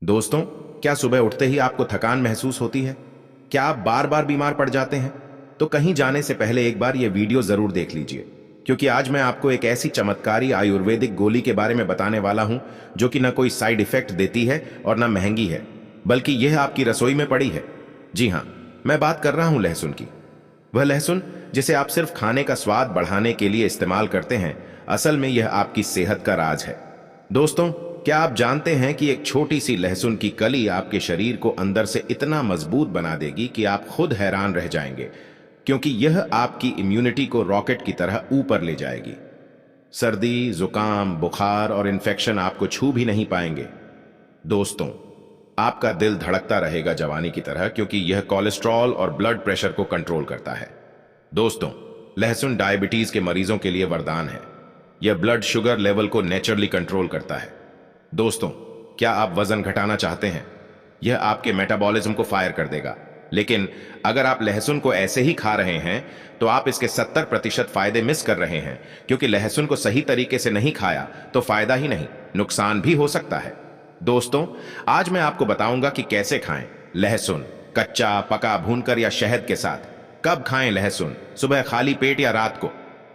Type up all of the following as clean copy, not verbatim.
दोस्तों, क्या सुबह उठते ही आपको थकान महसूस होती है? क्या आप बार बार बीमार पड़ जाते हैं? तो कहीं जाने से पहले एक बार यह वीडियो जरूर देख लीजिए, क्योंकि आज मैं आपको एक ऐसी चमत्कारी आयुर्वेदिक गोली के बारे में बताने वाला हूं जो कि न कोई साइड इफेक्ट देती है और न महंगी है, बल्कि यह आपकी रसोई में पड़ी है। जी हाँ, मैं बात कर रहा हूं लहसुन की। वह लहसुन जिसे आप सिर्फ खाने का स्वाद बढ़ाने के लिए इस्तेमाल करते हैं, असल में यह आपकी सेहत का राज है। दोस्तों, क्या आप जानते हैं कि एक छोटी सी लहसुन की कली आपके शरीर को अंदर से इतना मजबूत बना देगी कि आप खुद हैरान रह जाएंगे, क्योंकि यह आपकी इम्यूनिटी को रॉकेट की तरह ऊपर ले जाएगी। सर्दी, जुकाम, बुखार और इन्फेक्शन आपको छू भी नहीं पाएंगे। दोस्तों, आपका दिल धड़कता रहेगा जवानी की तरह, क्योंकि यह कोलेस्ट्रॉल और ब्लड प्रेशर को कंट्रोल करता है। दोस्तों, लहसुन डायबिटीज के मरीजों के लिए वरदान है। यह ब्लड शुगर लेवल को नेचुरली कंट्रोल करता है। दोस्तों, क्या आप वजन घटाना चाहते हैं? यह आपके मेटाबॉलिज्म को फायर कर देगा। लेकिन अगर आप लहसुन को ऐसे ही खा रहे हैं तो आप इसके 70% फायदे मिस कर रहे हैं, क्योंकि लहसुन को सही तरीके से नहीं खाया तो फायदा ही नहीं, नुकसान भी हो सकता है। दोस्तों, आज मैं आपको बताऊंगा कि कैसे खाएं लहसुन, कच्चा, पका, भूनकर या शहद के साथ। कब खाएं लहसुन, सुबह खाली पेट या रात को?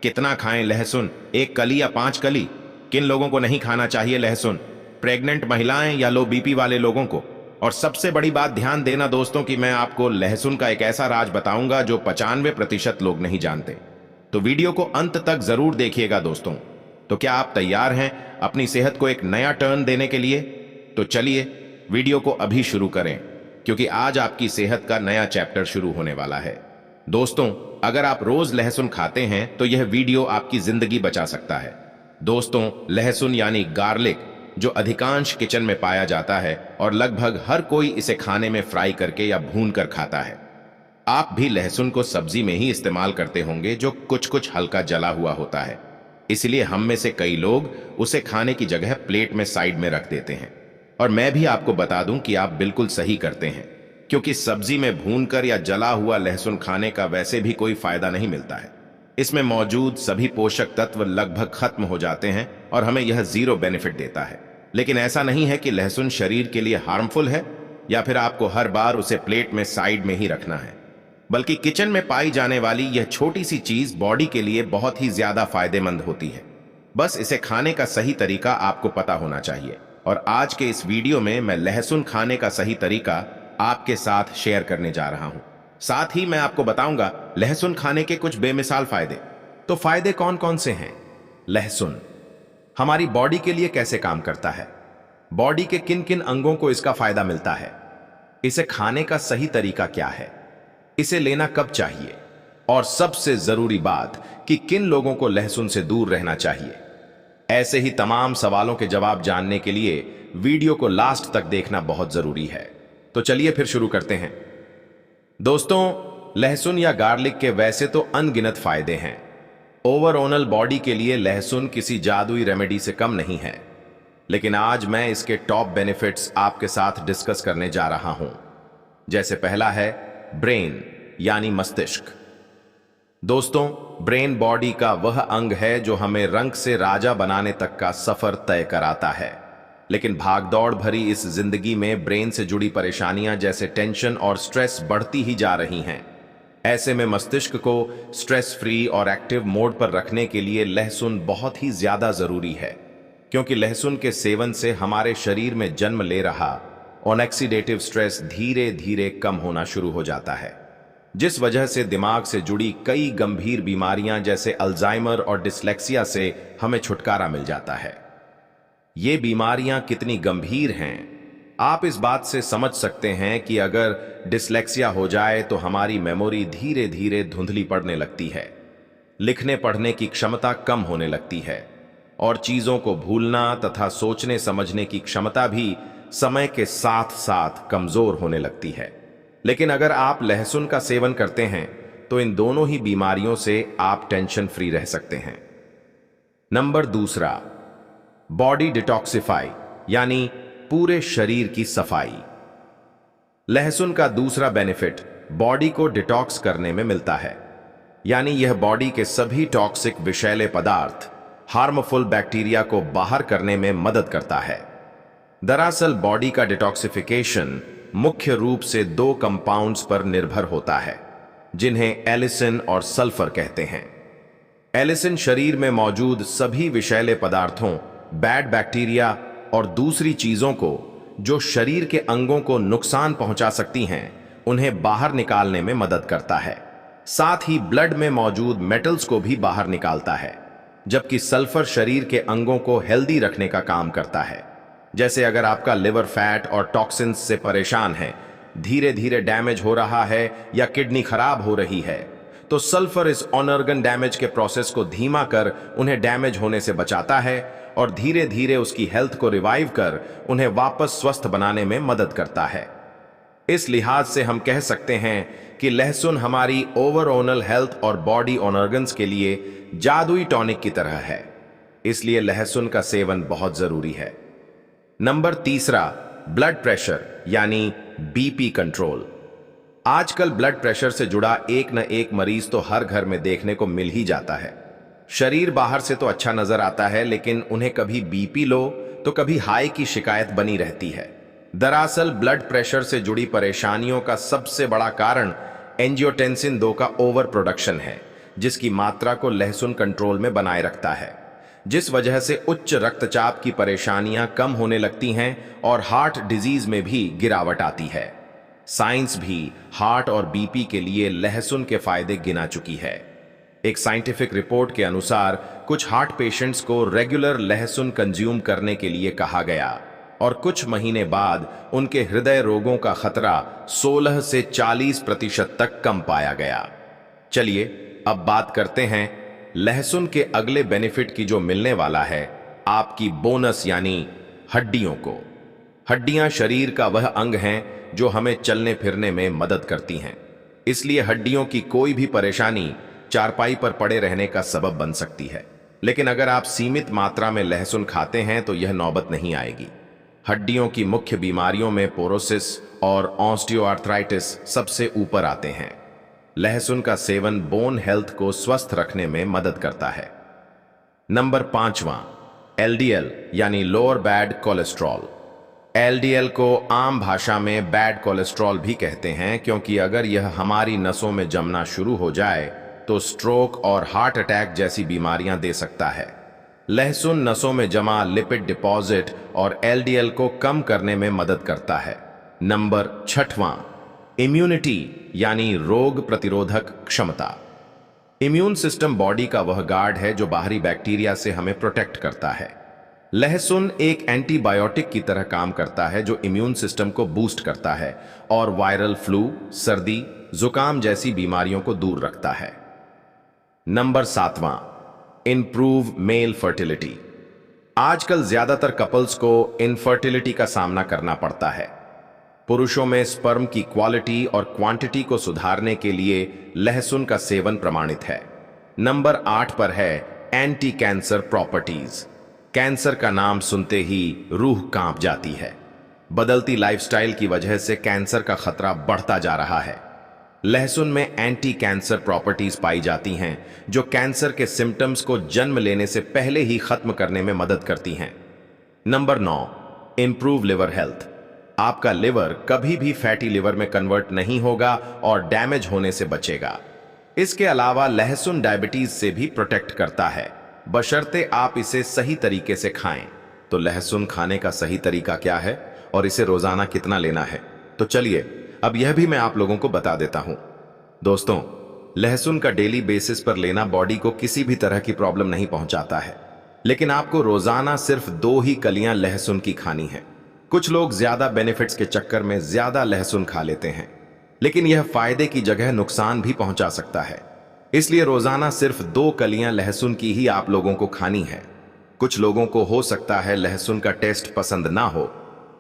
कितना खाएं लहसुन, एक कली या 5 कली? किन लोगों को नहीं खाना चाहिए लहसुन? प्रेग्नेंट महिलाएं या लो बीपी वाले लोगों को? और सबसे बड़ी बात ध्यान देना दोस्तों कि मैं आपको लहसुन का एक ऐसा राज बताऊंगा जो 95% लोग नहीं जानते। तो वीडियो को अंत तक जरूर देखिएगा दोस्तों। तो क्या आप तैयार हैं अपनी सेहत को एक नया टर्न देने के लिए? तो चलिए वीडियो को अभी शुरू करें, क्योंकि आज आपकी सेहत का नया चैप्टर शुरू होने वाला है। दोस्तों, अगर आप रोज लहसुन खाते हैं तो यह वीडियो आपकी जिंदगी बचा सकता है। दोस्तों, लहसुन यानी गार्लिक, जो अधिकांश किचन में पाया जाता है और लगभग हर कोई इसे खाने में फ्राई करके या भून कर खाता है। आप भी लहसुन को सब्जी में ही इस्तेमाल करते होंगे, जो कुछ कुछ हल्का जला हुआ होता है। इसलिए हम में से कई लोग उसे खाने की जगह प्लेट में साइड में रख देते हैं। और मैं भी आपको बता दूं कि आप बिल्कुल सही करते हैं, क्योंकि सब्जी में भूनकर या जला हुआ लहसुन खाने का वैसे भी कोई फायदा नहीं मिलता है। इसमें मौजूद सभी पोषक तत्व लगभग खत्म हो जाते हैं और हमें यह जीरो बेनिफिट देता है। लेकिन ऐसा नहीं है कि लहसुन शरीर के लिए हार्मफुल है या फिर आपको हर बार उसे प्लेट में साइड में ही रखना है, बल्कि किचन में पाई जाने वाली यह छोटी सी चीज बॉडी के लिए बहुत ही ज्यादा फायदेमंद होती है। बस इसे खाने का सही तरीका आपको पता होना चाहिए। और आज के इस वीडियो में मैं लहसुन खाने का सही तरीका आपके साथ शेयर करने जा रहा हूं। साथ ही मैं आपको बताऊंगा लहसुन खाने के कुछ बेमिसाल फायदे। तो फायदे कौन कौन से हैं? लहसुन हमारी बॉडी के लिए कैसे काम करता है? बॉडी के किन किन अंगों को इसका फायदा मिलता है? इसे खाने का सही तरीका क्या है? इसे लेना कब चाहिए? और सबसे जरूरी बात कि किन लोगों को लहसुन से दूर रहना चाहिए? ऐसे ही तमाम सवालों के जवाब जानने के लिए वीडियो को लास्ट तक देखना बहुत जरूरी है। तो चलिए फिर शुरू करते हैं। दोस्तों, लहसुन या गार्लिक के वैसे तो अनगिनत फायदे हैं। ओवरऑल बॉडी के लिए लहसुन किसी जादुई रेमेडी से कम नहीं है। लेकिन आज मैं इसके टॉप बेनिफिट्स आपके साथ डिस्कस करने जा रहा हूं। जैसे पहला है ब्रेन यानी मस्तिष्क। दोस्तों, ब्रेन बॉडी का वह अंग है जो हमें रंग से राजा बनाने तक का सफर तय कराता है। लेकिन भागदौड़ भरी इस जिंदगी में ब्रेन से जुड़ी परेशानियां जैसे टेंशन और स्ट्रेस बढ़ती ही जा रही हैं। ऐसे में मस्तिष्क को स्ट्रेस फ्री और एक्टिव मोड पर रखने के लिए लहसुन बहुत ही ज्यादा जरूरी है, क्योंकि लहसुन के सेवन से हमारे शरीर में जन्म ले रहा ऑक्सीडेटिव स्ट्रेस धीरे धीरे कम होना शुरू हो जाता है, जिस वजह से दिमाग से जुड़ी कई गंभीर बीमारियां जैसे अल्जाइमर और डिसलेक्सिया से हमें छुटकारा मिल जाता है। ये बीमारियां कितनी गंभीर हैं, आप इस बात से समझ सकते हैं कि अगर डिसलेक्सिया हो जाए तो हमारी मेमोरी धीरे धीरे धुंधली पड़ने लगती है, लिखने पढ़ने की क्षमता कम होने लगती है और चीजों को भूलना तथा सोचने समझने की क्षमता भी समय के साथ साथ कमजोर होने लगती है। लेकिन अगर आप लहसुन का सेवन करते हैं तो इन दोनों ही बीमारियों से आप टेंशन फ्री रह सकते हैं। नंबर दूसरा, बॉडी डिटॉक्सिफाई यानी पूरे शरीर की सफाई। लहसुन का दूसरा बेनिफिट बॉडी को डिटॉक्स करने में मिलता है, यानी यह बॉडी के सभी टॉक्सिक विषैले पदार्थ, हार्मफुल बैक्टीरिया को बाहर करने में मदद करता है। दरअसल बॉडी का डिटॉक्सिफिकेशन मुख्य रूप से दो कंपाउंड्स पर निर्भर होता है, जिन्हें एलिसिन और सल्फर कहते हैं। एलिसिन शरीर में मौजूद सभी विषैले पदार्थों, बैड बैक्टीरिया और दूसरी चीजों को जो शरीर के अंगों को नुकसान पहुंचा सकती हैं, उन्हें बाहर निकालने में मदद करता है। साथ ही ब्लड में मौजूद मेटल्स को भी बाहर निकालता है, जबकि सल्फर शरीर के अंगों को हेल्दी रखने का काम करता है। जैसे अगर आपका लिवर फैट और टॉक्सिन्स से परेशान है, धीरे धीरे डैमेज हो रहा है या किडनी खराब हो रही है, तो सल्फर इस ऑर्गन डैमेज के प्रोसेस को धीमा कर उन्हें डैमेज होने से बचाता है और धीरे धीरे उसकी हेल्थ को रिवाइव कर उन्हें वापस स्वस्थ बनाने में मदद करता है। इस लिहाज से हम कह सकते हैं कि लहसुन हमारी ओवरऑल हेल्थ और बॉडी ऑर्गन्स के लिए जादुई टॉनिक की तरह है। इसलिए लहसुन का सेवन बहुत जरूरी है। नंबर तीसरा, ब्लड प्रेशर यानी बीपी कंट्रोल। आजकल ब्लड प्रेशर से जुड़ा एक न एक मरीज तो हर घर में देखने को मिल ही जाता है। शरीर बाहर से तो अच्छा नजर आता है, लेकिन उन्हें कभी बीपी लो तो कभी हाई की शिकायत बनी रहती है। दरअसल ब्लड प्रेशर से जुड़ी परेशानियों का सबसे बड़ा कारण एंजियोटेंसिन 2 का ओवर प्रोडक्शन है, जिसकी मात्रा को लहसुन कंट्रोल में बनाए रखता है, जिस वजह से उच्च रक्तचाप की परेशानियां कम होने लगती हैं और हार्ट डिजीज में भी गिरावट आती है। साइंस भी हार्ट और बीपी के लिए लहसुन के फायदे गिना चुकी है। एक साइंटिफिक रिपोर्ट के अनुसार कुछ हार्ट पेशेंट्स को रेगुलर लहसुन कंज्यूम करने के लिए कहा गया और कुछ महीने बाद उनके हृदय रोगों का खतरा 16 से 40% तक कम पाया गया। चलिए अब बात करते हैं लहसुन के अगले बेनिफिट की, जो मिलने वाला है आपकी बोनस यानी हड्डियों को। हड्डियां शरीर का वह अंग हैं जो हमें चलने फिरने में मदद करती हैं। इसलिए हड्डियों की कोई भी परेशानी चारपाई पर पड़े रहने का सबब बन सकती है, लेकिन अगर आप सीमित मात्रा में लहसुन खाते हैं तो यह नौबत नहीं आएगी। हड्डियों की मुख्य बीमारियों में पोरोसिस और ऑस्टियोआर्थराइटिस सबसे ऊपर आते हैं। लहसुन का सेवन बोन हेल्थ को स्वस्थ रखने में मदद करता है। नंबर 5वां, एलडीएल यानी लोअर बैड कोलेस्ट्रॉल। एलडीएल को आम भाषा में बैड कोलेस्ट्रॉल भी कहते हैं, क्योंकि अगर यह हमारी नसों में जमना शुरू हो जाए तो स्ट्रोक और हार्ट अटैक जैसी बीमारियां दे सकता है। लहसुन नसों में जमा लिपिड डिपॉजिट और एलडीएल को कम करने में मदद करता है। नंबर 6वां, इम्यूनिटी यानी रोग प्रतिरोधक क्षमता। इम्यून सिस्टम बॉडी का वह गार्ड है जो बाहरी बैक्टीरिया से हमें प्रोटेक्ट करता है। लहसुन एक एंटीबायोटिक की तरह काम करता है जो इम्यून सिस्टम को बूस्ट करता है और वायरल फ्लू, सर्दी, जुकाम जैसी बीमारियों को दूर रखता है। नंबर 7वां, इंप्रूव मेल फर्टिलिटी। आजकल ज्यादातर कपल्स को इनफर्टिलिटी का सामना करना पड़ता है। पुरुषों में स्पर्म की क्वालिटी और क्वांटिटी को सुधारने के लिए लहसुन का सेवन प्रमाणित है। नंबर 8 पर है एंटी कैंसर प्रॉपर्टीज। कैंसर का नाम सुनते ही रूह कांप जाती है। बदलती लाइफस्टाइल की वजह से कैंसर का खतरा बढ़ता जा रहा है। लहसुन में एंटी कैंसर प्रॉपर्टीज पाई जाती हैं जो कैंसर के सिम्टम्स को जन्म लेने से पहले ही खत्म करने में मदद करती हैं। Number 9, improve liver health. आपका लिवर कभी भी फैटी लिवर में कन्वर्ट नहीं होगा और डैमेज होने से बचेगा। इसके अलावा लहसुन डायबिटीज से भी प्रोटेक्ट करता है, बशर्ते आप इसे सही तरीके से खाएं। तो लहसुन खाने का सही तरीका क्या है और इसे रोजाना कितना लेना है, तो चलिए अब यह भी मैं आप लोगों को बता देता हूं। दोस्तों, लहसुन का डेली बेसिस पर लेना बॉडी को किसी भी तरह की प्रॉब्लम नहीं पहुंचाता है, लेकिन आपको रोजाना सिर्फ 2 ही कलियां लहसुन की खानी है। कुछ लोग ज्यादा बेनिफिट्स के चक्कर में ज्यादा लहसुन खा लेते हैं, लेकिन यह फायदे की जगह नुकसान भी पहुंचा सकता है। इसलिए रोजाना सिर्फ 2 कलियां लहसुन की ही आप लोगों को खानी है। कुछ लोगों को हो सकता है लहसुन का टेस्ट पसंद ना हो,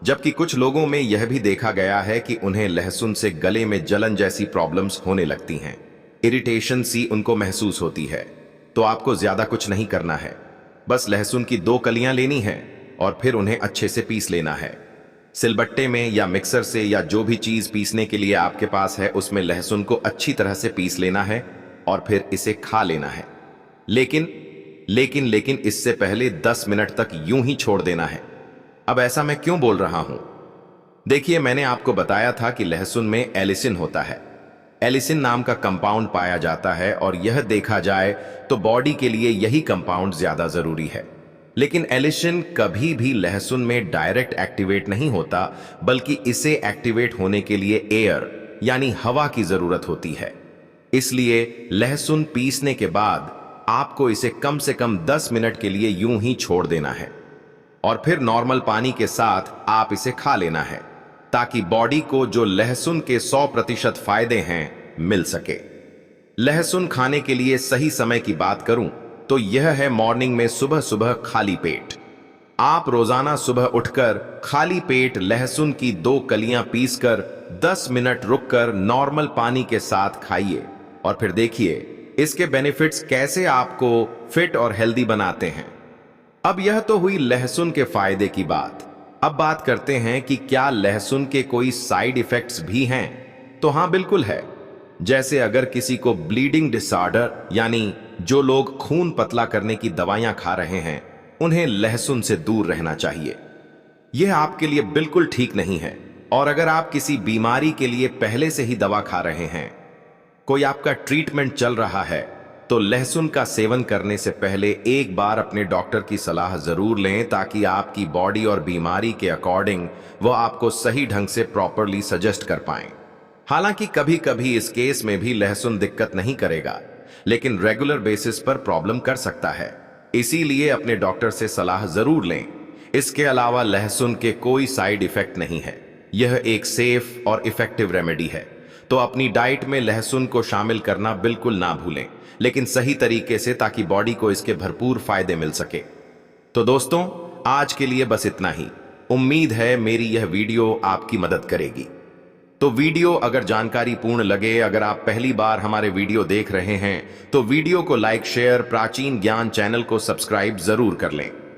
जबकि कुछ लोगों में यह भी देखा गया है कि उन्हें लहसुन से गले में जलन जैसी प्रॉब्लम्स होने लगती हैं। इरिटेशन सी उनको महसूस होती है। तो आपको ज्यादा कुछ नहीं करना है, बस लहसुन की 2 कलियां लेनी है और फिर उन्हें अच्छे से पीस लेना है। सिलबट्टे में या मिक्सर से या जो भी चीज पीसने के लिए आपके पास है उसमें लहसुन को अच्छी तरह से पीस लेना है और फिर इसे खा लेना है। लेकिन इससे पहले 10 मिनट तक यूं ही छोड़ देना है। अब ऐसा मैं क्यों बोल रहा हूं? देखिए, मैंने आपको बताया था कि लहसुन में एलिसिन होता है। एलिसिन नाम का कंपाउंड पाया जाता है और यह देखा जाए तो बॉडी के लिए यही कंपाउंड ज्यादा जरूरी है। लेकिन एलिसिन कभी भी लहसुन में डायरेक्ट एक्टिवेट नहीं होता, बल्कि इसे एक्टिवेट होने के लिए एयर यानी हवा की जरूरत होती है। इसलिए लहसुन पीसने के बाद आपको इसे कम से कम 10 मिनट के लिए यूं ही छोड़ देना है और फिर नॉर्मल पानी के साथ आप इसे खा लेना है, ताकि बॉडी को जो लहसुन के 100% फायदे हैं मिल सके। लहसुन खाने के लिए सही समय की बात करूं तो यह है मॉर्निंग में सुबह सुबह खाली पेट। आप रोजाना सुबह उठकर खाली पेट लहसुन की 2 कलियां पीसकर 10 मिनट रुककर नॉर्मल पानी के साथ खाइए और फिर देखिए इसके बेनिफिट्स कैसे आपको फिट और हेल्दी बनाते हैं। अब यह तो हुई लहसुन के फायदे की बात। अब बात करते हैं कि क्या लहसुन के कोई साइड इफेक्ट्स भी हैं? तो हां, बिल्कुल है। जैसे अगर किसी को ब्लीडिंग डिसऑर्डर यानी जो लोग खून पतला करने की दवाइयां खा रहे हैं, उन्हें लहसुन से दूर रहना चाहिए। यह आपके लिए बिल्कुल ठीक नहीं है। और अगर आप किसी बीमारी के लिए पहले से ही दवा खा रहे हैं, कोई आपका ट्रीटमेंट चल रहा है, तो लहसुन का सेवन करने से पहले एक बार अपने डॉक्टर की सलाह जरूर लें, ताकि आपकी बॉडी और बीमारी के अकॉर्डिंग वो आपको सही ढंग से प्रॉपरली सजेस्ट कर पाएं। हालांकि कभी कभी इस केस में भी लहसुन दिक्कत नहीं करेगा, लेकिन रेगुलर बेसिस पर प्रॉब्लम कर सकता है। इसीलिए अपने डॉक्टर से सलाह जरूर लें। इसके अलावा लहसुन के कोई साइड इफेक्ट नहीं है। यह एक सेफ और इफेक्टिव रेमेडी है। तो अपनी डाइट में लहसुन को शामिल करना बिल्कुल ना भूलें, लेकिन सही तरीके से, ताकि बॉडी को इसके भरपूर फायदे मिल सके। तो दोस्तों, आज के लिए बस इतना ही। उम्मीद है मेरी यह वीडियो आपकी मदद करेगी। तो वीडियो अगर जानकारी पूर्ण लगे, अगर आप पहली बार हमारे वीडियो देख रहे हैं, तो वीडियो को लाइक, शेयर, प्राचीन ज्ञान चैनल को सब्सक्राइब जरूर कर लें।